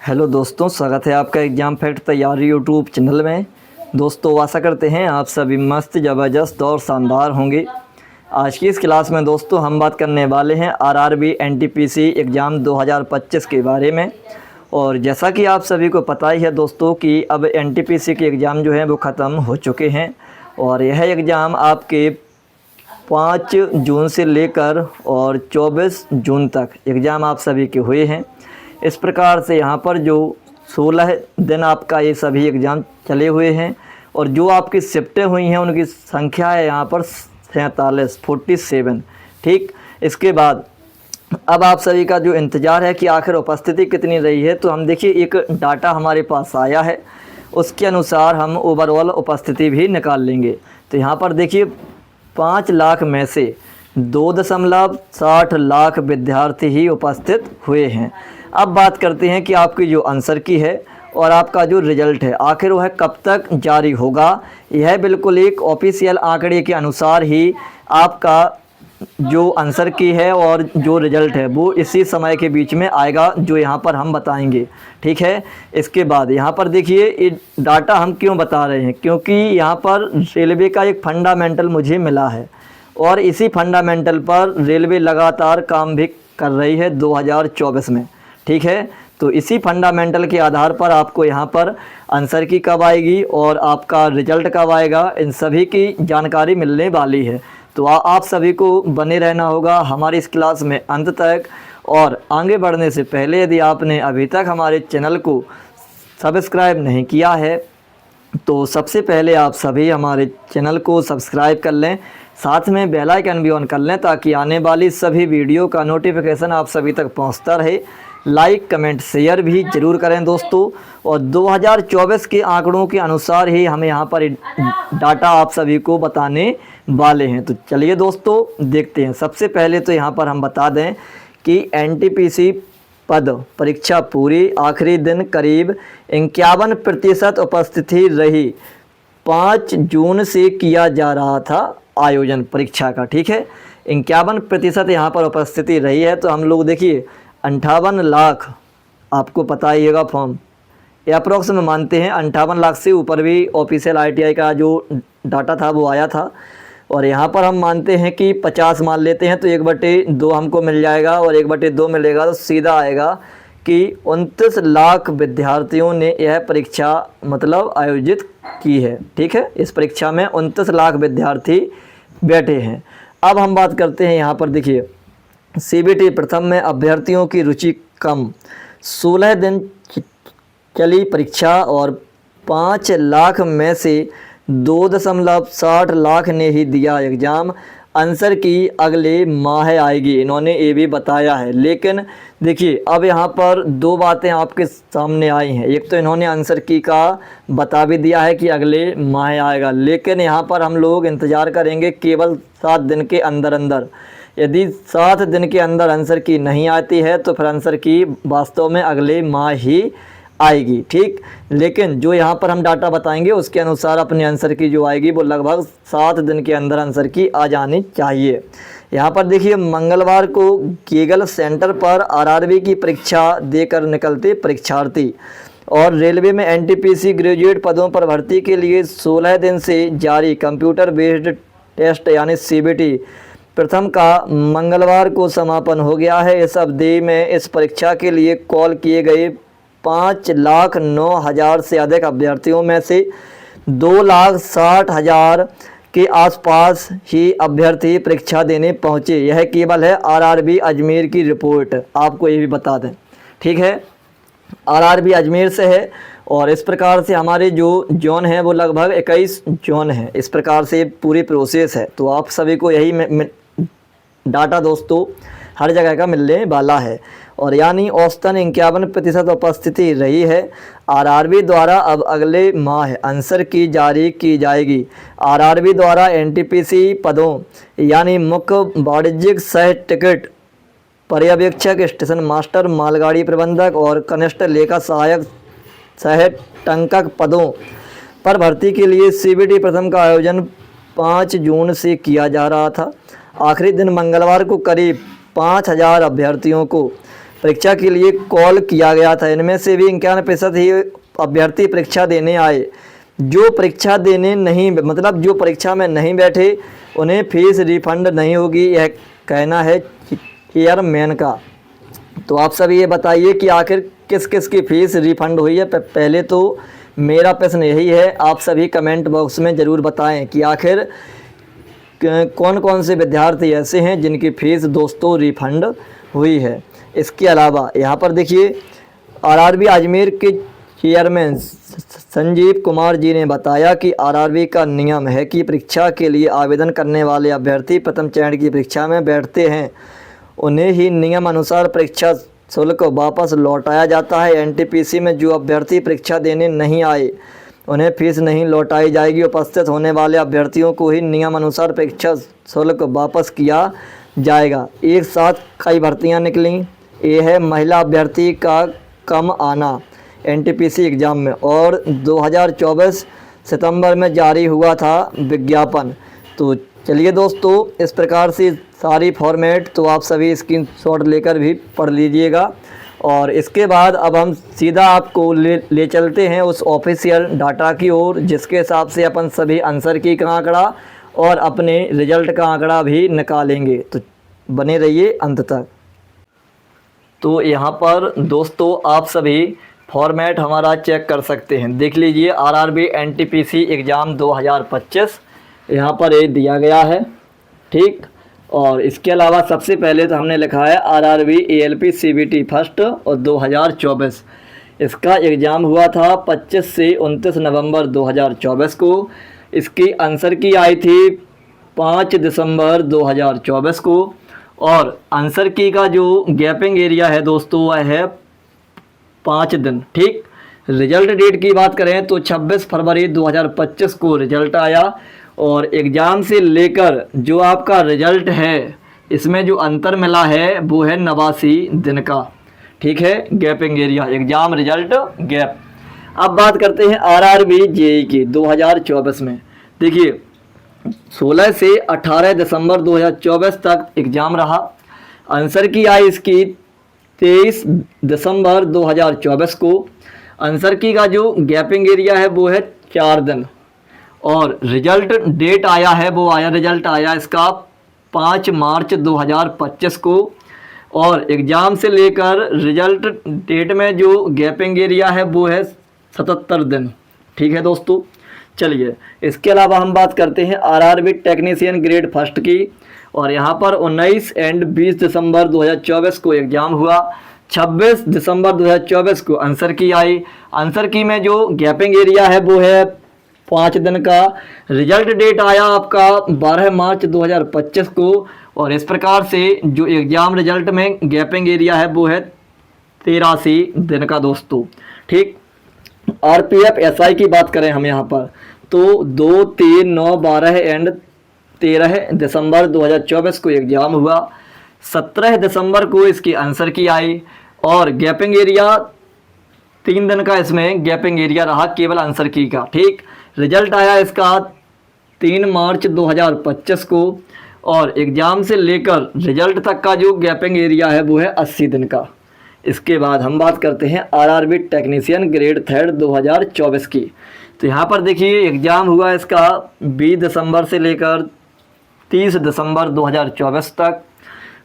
Hello दोस्तों, स्वागत है आपका एग्ज़ाम फैक्ट तैयारी यूट्यूब चैनल में। दोस्तों आशा करते हैं आप सभी मस्त, ज़बरदस्त और शानदार होंगे। आज की इस क्लास में दोस्तों हम बात करने वाले हैं आरआरबी एनटीपीसी एग्ज़ाम 2025 के बारे में। और जैसा कि आप सभी को पता ही है दोस्तों कि अब एनटीपीसी के एग्ज़ाम जो हैं वो ख़त्म हो चुके हैं और यह एग्ज़ाम आपके 5 जून से लेकर और 24 जून तक एग्ज़ाम आप सभी के हुए हैं। इस प्रकार से यहाँ पर जो 16 दिन आपका ये सभी एग्ज़ाम चले हुए हैं और जो आपकी शिफ्टें हुई हैं उनकी संख्या है यहाँ पर 47। ठीक, इसके बाद अब आप सभी का जो इंतज़ार है कि आखिर उपस्थिति कितनी रही है, तो हम देखिए एक डाटा हमारे पास आया है, उसके अनुसार हम ओवरऑल उपस्थिति भी निकाल लेंगे। तो यहाँ पर देखिए 5 लाख में से 2.60 लाख विद्यार्थी ही उपस्थित हुए हैं। अब बात करते हैं कि आपकी जो आंसर की है और आपका जो रिज़ल्ट है आखिर वह कब तक जारी होगा। यह बिल्कुल एक ऑफिशियल आंकड़े के अनुसार ही आपका जो आंसर की है और जो रिज़ल्ट है वो इसी समय के बीच में आएगा, जो यहाँ पर हम बताएंगे। ठीक है, इसके बाद यहाँ पर देखिए ये डाटा हम क्यों बता रहे हैं, क्योंकि यहाँ पर रेलवे का एक फंडामेंटल मुझे मिला है और इसी फंडामेंटल पर रेलवे लगातार काम भी कर रही है 2024 में। ठीक है, तो इसी फंडामेंटल के आधार पर आपको यहाँ पर आंसर की कब आएगी और आपका रिजल्ट कब आएगा, इन सभी की जानकारी मिलने वाली है। तो आप सभी को बने रहना होगा हमारी इस क्लास में अंत तक। और आगे बढ़ने से पहले यदि आपने अभी तक हमारे चैनल को सब्सक्राइब नहीं किया है तो सबसे पहले आप सभी हमारे चैनल को सब्सक्राइब कर लें, साथ में बेल आइकन भी ऑन कर लें ताकि आने वाली सभी वीडियो का नोटिफिकेशन आप सभी तक पहुंचता रहे। लाइक कमेंट शेयर भी ज़रूर करें दोस्तों। और 2024 के आंकड़ों के अनुसार ही हम यहाँ पर डाटा आप सभी को बताने वाले हैं। तो चलिए दोस्तों देखते हैं। सबसे पहले तो यहाँ पर हम बता दें कि एनटीपीसी पद परीक्षा पूरी, आखिरी दिन करीब 51% उपस्थिति रही। 5 जून से किया जा रहा था आयोजन परीक्षा का। ठीक है, 51% यहाँ पर उपस्थिति रही है। तो हम लोग देखिए 58 लाख, आपको पता ही होगा फॉर्म अप्रॉक्स में मानते हैं 58 लाख से ऊपर भी ऑफिशियल आईटीआई का जो डाटा था वो आया था। और यहाँ पर हम मानते हैं कि 50 मान लेते हैं तो 1/2 हमको मिल जाएगा और 1/2 मिलेगा तो सीधा आएगा कि 29 लाख विद्यार्थियों ने यह परीक्षा मतलब आयोजित की है। ठीक है, इस परीक्षा में 29 लाख विद्यार्थी बैठे हैं। अब हम बात करते हैं यहाँ पर देखिए सीबीटी प्रथम में अभ्यर्थियों की रुचि कम, 16 दिन चली परीक्षा और 5 लाख में से 2.60 लाख ने ही दिया एग्ज़ाम। आंसर की अगले माह आएगी, इन्होंने ये भी बताया है। लेकिन देखिए अब यहाँ पर 2 बातें आपके सामने आई हैं। एक तो इन्होंने आंसर की का बता भी दिया है कि अगले माह आएगा, लेकिन यहाँ पर हम लोग इंतज़ार करेंगे केवल 7 दिन के अंदर अंदर। यदि 7 दिन के अंदर आंसर की नहीं आती है तो फिर आंसर की वास्तव में अगले माह ही आएगी। ठीक, लेकिन जो यहाँ पर हम डाटा बताएंगे उसके अनुसार अपने आंसर की जो आएगी वो लगभग 7 दिन के अंदर आंसर की आ जानी चाहिए। यहाँ पर देखिए मंगलवार को केगल सेंटर पर आरआरबी की परीक्षा देकर निकलते परीक्षार्थी और रेलवे में एनटीपीसी ग्रेजुएट पदों पर भर्ती के लिए 16 दिन से जारी कंप्यूटर बेस्ड टेस्ट यानी सीबीटी प्रथम का मंगलवार को समापन हो गया है। इस अवधि में इस परीक्षा के लिए कॉल किए गए 5,09,000 से अधिक अभ्यर्थियों में से 2,60,000 के आसपास ही अभ्यर्थी परीक्षा देने पहुंचे। यह केवल है आरआरबी अजमेर की रिपोर्ट, आपको ये भी बता दें। ठीक है, आरआरबी अजमेर से है और इस प्रकार से हमारे जो जोन हैं वो लगभग 21 जोन हैं। इस प्रकार से पूरी प्रोसेस है। तो आप सभी को यही डाटा दोस्तों हर जगह का मिलने वाला है। और यानी औसतन 51% उपस्थिति रही है। आरआरबी द्वारा अब अगले माह आंसर की जारी की जाएगी। आरआरबी द्वारा एनटीपीसी पदों यानी मुख्य वाणिज्यिक सह टिकट पर्यवेक्षक, स्टेशन मास्टर, मालगाड़ी प्रबंधक और कनिष्ठ लेखा सहायक सह टंकक पदों पर भर्ती के लिए सीबीटी प्रथम का आयोजन 5 जून से किया जा रहा था। आखिरी दिन मंगलवार को करीब 5,000 अभ्यर्थियों को परीक्षा के लिए कॉल किया गया था। इनमें से भी 91% ही अभ्यर्थी परीक्षा देने आए। जो परीक्षा देने नहीं, मतलब जो परीक्षा में नहीं बैठे उन्हें फीस रिफंड नहीं होगी, यह कहना है चेयरमैन का। तो आप सभी ये बताइए कि आखिर किस किस की फ़ीस रिफ़ंड हुई है। पहले तो मेरा प्रश्न यही है, आप सभी कमेंट बॉक्स में ज़रूर बताएं कि आखिर कौन कौन से विद्यार्थी ऐसे हैं जिनकी फ़ीस दोस्तों रिफ़ंड हुई है। इसके अलावा यहाँ पर देखिए, आरआरबी अजमेर के चेयरमैन संजीव कुमार जी ने बताया कि आरआरबी का नियम है कि परीक्षा के लिए आवेदन करने वाले अभ्यर्थी प्रथम चरण की परीक्षा में बैठते हैं, उन्हें ही नियम अनुसार परीक्षा शुल्क वापस लौटाया जाता है। एनटीपीसी में जो अभ्यर्थी परीक्षा देने नहीं आए उन्हें फीस नहीं लौटाई जाएगी। उपस्थित होने वाले अभ्यर्थियों को ही नियम अनुसार परीक्षा शुल्क वापस किया जाएगा। एक साथ कई भर्तियां निकली। ये है महिला अभ्यर्थी का कम आना एनटीपीसी एग्ज़ाम में, और 2024 सितंबर में जारी हुआ था विज्ञापन। तो चलिए दोस्तों, इस प्रकार से सारी फॉर्मेट तो आप सभी स्क्रीनशॉट लेकर भी पढ़ लीजिएगा। और इसके बाद अब हम सीधा आपको ले चलते हैं उस ऑफिशियल डाटा की ओर, जिसके हिसाब से अपन सभी आंसर की का आंकड़ा और अपने रिजल्ट का आंकड़ा भी निकालेंगे। तो बने रहिए अंत तक। तो यहाँ पर दोस्तों आप सभी फॉर्मेट हमारा चेक कर सकते हैं। देख लीजिए, आरआरबी एनटीपीसी एग्ज़ाम 2025 यहाँ पर ये दिया गया है, ठीक। और इसके अलावा सबसे पहले तो हमने लिखा है आरआरबी एएलपी सीबीटी फर्स्ट और 2024। इसका एग्ज़ाम हुआ था 25 से 29 नवंबर 2024 को। इसकी आंसर की आई थी 5 दिसंबर 2024 को। और आंसर की का जो गैपिंग एरिया है दोस्तों वह है 5 दिन, ठीक। रिजल्ट डेट की बात करें तो 26 फरवरी 2025 को रिजल्ट आया। और एग्ज़ाम से लेकर जो आपका रिजल्ट है इसमें जो अंतर मिला है वो है 89 दिन का, ठीक है। Gapping area, exam result gap. अब बात करते हैं आरआरबी जेईई की 2024 में। देखिए, 16 से 18 दिसंबर 2024 तक एग्ज़ाम रहा। आंसर की आई इसकी 23 दिसंबर 2024 को। आंसर की का जो गैपिंग एरिया है वो है 4 दिन। और रिजल्ट डेट आया है वो आया, रिजल्ट आया इसका 5 मार्च 2025 को। और एग्ज़ाम से लेकर रिजल्ट डेट में जो गैपिंग एरिया है वो है 77 दिन, ठीक है दोस्तों। चलिए, इसके अलावा हम बात करते हैं आरआरबी टेक्नीशियन ग्रेड फर्स्ट की। और यहाँ पर 19 एंड 20 दिसंबर 2024 को एग्ज़ाम हुआ। 26 दिसंबर 2024 को आंसर की आई। आंसर की में जो गैपिंग एरिया है वो है 5 दिन का। रिजल्ट डेट आया आपका 12 मार्च 2025 को। और इस प्रकार से जो एग्ज़ाम रिजल्ट में गैपिंग एरिया है वो है 83 दिन का दोस्तों, ठीक। आरपीएफ एसआई की बात करें हम यहाँ पर तो 2, 3, 9, 12 एंड 13 दिसंबर 2024 को एग्ज़ाम हुआ। 17 दिसंबर को इसकी आंसर की आई। और गैपिंग एरिया 3 दिन का इसमें गैपिंग एरिया रहा केवल आंसर की का, ठीक। रिजल्ट आया इसका 3 मार्च 2025 को। और एग्ज़ाम से लेकर रिजल्ट तक का जो गैपिंग एरिया है वो है 80 दिन का। इसके बाद हम बात करते हैं आरआरबी टेक्नीशियन ग्रेड थर्ड 2024 की। तो यहाँ पर देखिए, एग्ज़ाम हुआ इसका 20 दिसंबर से लेकर 30 दिसंबर 2024 तक।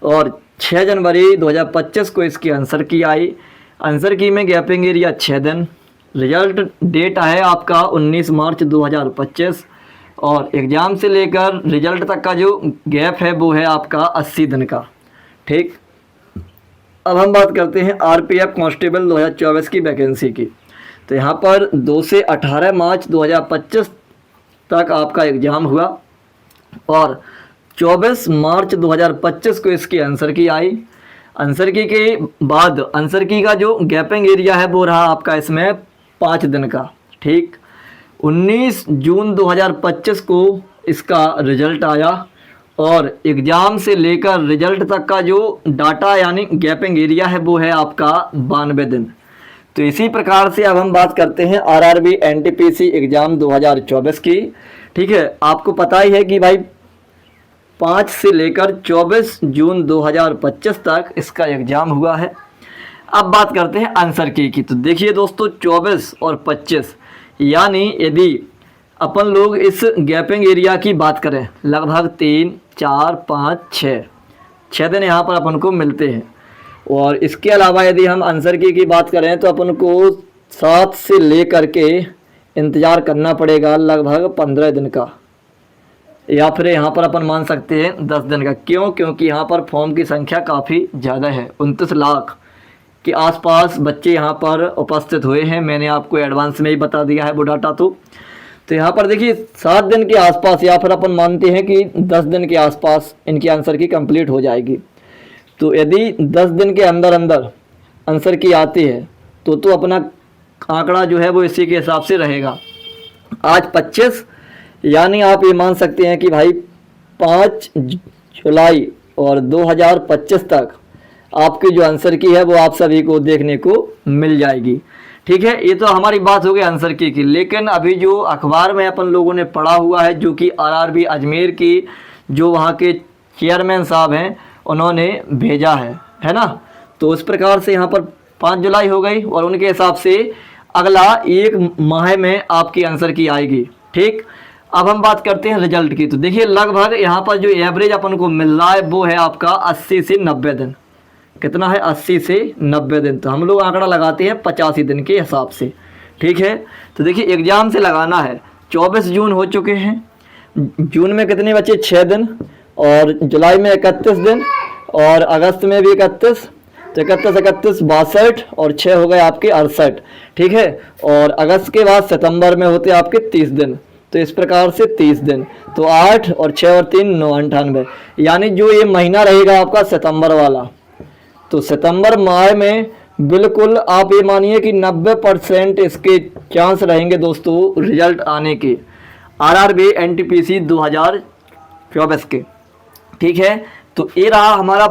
और 6 जनवरी 2025 को इसकी आंसर की आई। आंसर की में गैपिंग एरिया 6 दिन। रिजल्ट डेट है आपका 19 मार्च 2025। और एग्ज़ाम से लेकर रिजल्ट तक का जो गैप है वो है आपका 80 दिन का, ठीक। अब हम बात करते हैं आरपीएफ कांस्टेबल 2024 की वैकेंसी की। तो यहाँ पर 2 से 18 मार्च 2025 तक आपका एग्ज़ाम हुआ। और 24 मार्च 2025 को इसकी आंसर की आई। आंसर की के बाद आंसर की का जो गैपिंग एरिया है वो रहा आपका इसमें 5 दिन का, ठीक। 19 जून 2025 को इसका रिजल्ट आया। और एग्ज़ाम से लेकर रिजल्ट तक का जो डाटा यानी गैपिंग एरिया है वो है आपका 92 दिन। तो इसी प्रकार से अब हम बात करते हैं आरआरबी एनटीपीसी एग्ज़ाम 2024 की, ठीक है। आपको पता ही है कि भाई 5 से लेकर 24 जून 2025 तक इसका एग्ज़ाम हुआ है। अब बात करते हैं आंसर की तो देखिए दोस्तों 24 और 25, यानी यदि अपन लोग इस गैपिंग एरिया की बात करें, लगभग 3, 4, 5, 6 दिन यहाँ पर अपन को मिलते हैं। और इसके अलावा यदि हम आंसर की बात करें तो अपन को 7 से ले कर के इंतज़ार करना पड़ेगा लगभग 15 दिन का, या फिर यहाँ पर अपन मान सकते हैं 10 दिन का। क्यों? क्योंकि यहाँ पर फॉर्म की संख्या काफ़ी ज़्यादा है, 29 लाख के आसपास बच्चे यहाँ पर उपस्थित हुए हैं। मैंने आपको एडवांस में ही बता दिया है वो डाटा। तो यहाँ पर देखिए 7 दिन के आसपास, या फिर अपन मानते हैं कि 10 दिन के आसपास इनकी आंसर की कंप्लीट हो जाएगी। तो यदि 10 दिन के अंदर अंदर आंसर की आती है तो अपना आंकड़ा जो है वो इसी के हिसाब से रहेगा। आज 25, यानी आप ये मान सकते हैं कि भाई 5 जुलाई और 2025 तक आपकी जो आंसर की है वो आप सभी को देखने को मिल जाएगी। ठीक है, ये तो हमारी बात हो गई आंसर की। लेकिन अभी जो अखबार में अपन लोगों ने पढ़ा हुआ है, जो कि आरआरबी अजमेर की जो वहाँ के चेयरमैन साहब हैं उन्होंने भेजा है ना। तो उस प्रकार से यहाँ पर 5 जुलाई हो गई और उनके हिसाब से अगला 1 माह में आपकी आंसर की आएगी। ठीक, अब हम बात करते हैं रिजल्ट की। तो देखिए लगभग यहाँ पर जो एवरेज अपन को मिल रहा है वो है आपका 80 से 90 दिन। कितना है? 80 से 90 दिन। तो हम लोग आंकड़ा लगाते हैं 85 दिन के हिसाब से। ठीक है, तो देखिए एग्ज़ाम से लगाना है। 24 जून हो चुके हैं, जून में कितने बचे? 6 दिन, और जुलाई में 31 दिन, और अगस्त में भी 31। तो 31, 31, 62 और 6 हो गए आपके 68। ठीक है, और अगस्त के बाद सितंबर में होते आपके 30 दिन। तो इस प्रकार से 30 दिन, तो 8 और 6 और 3 9, 98। यानी जो ये महीना रहेगा आपका सितंबर वाला, तो सितंबर माह में बिल्कुल आप ये मानिए कि 90% इसके चांस रहेंगे दोस्तों रिजल्ट आने के, आरआरबी एनटीपीसी 2024 के। ठीक है, तो ये रहा हमारा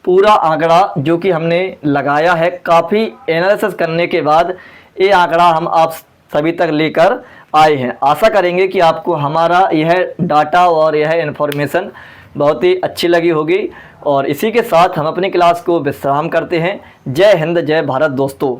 पूरा आंकड़ा जो कि हमने लगाया है। काफ़ी एनालिसिस करने के बाद ये आंकड़ा हम आप सभी तक लेकर आए हैं। आशा करेंगे कि आपको हमारा यह डाटा और यह इन्फॉर्मेशन बहुत ही अच्छी लगी होगी। और इसी के साथ हम अपनी क्लास को विश्राम करते हैं। जय हिंद, जय भारत दोस्तों।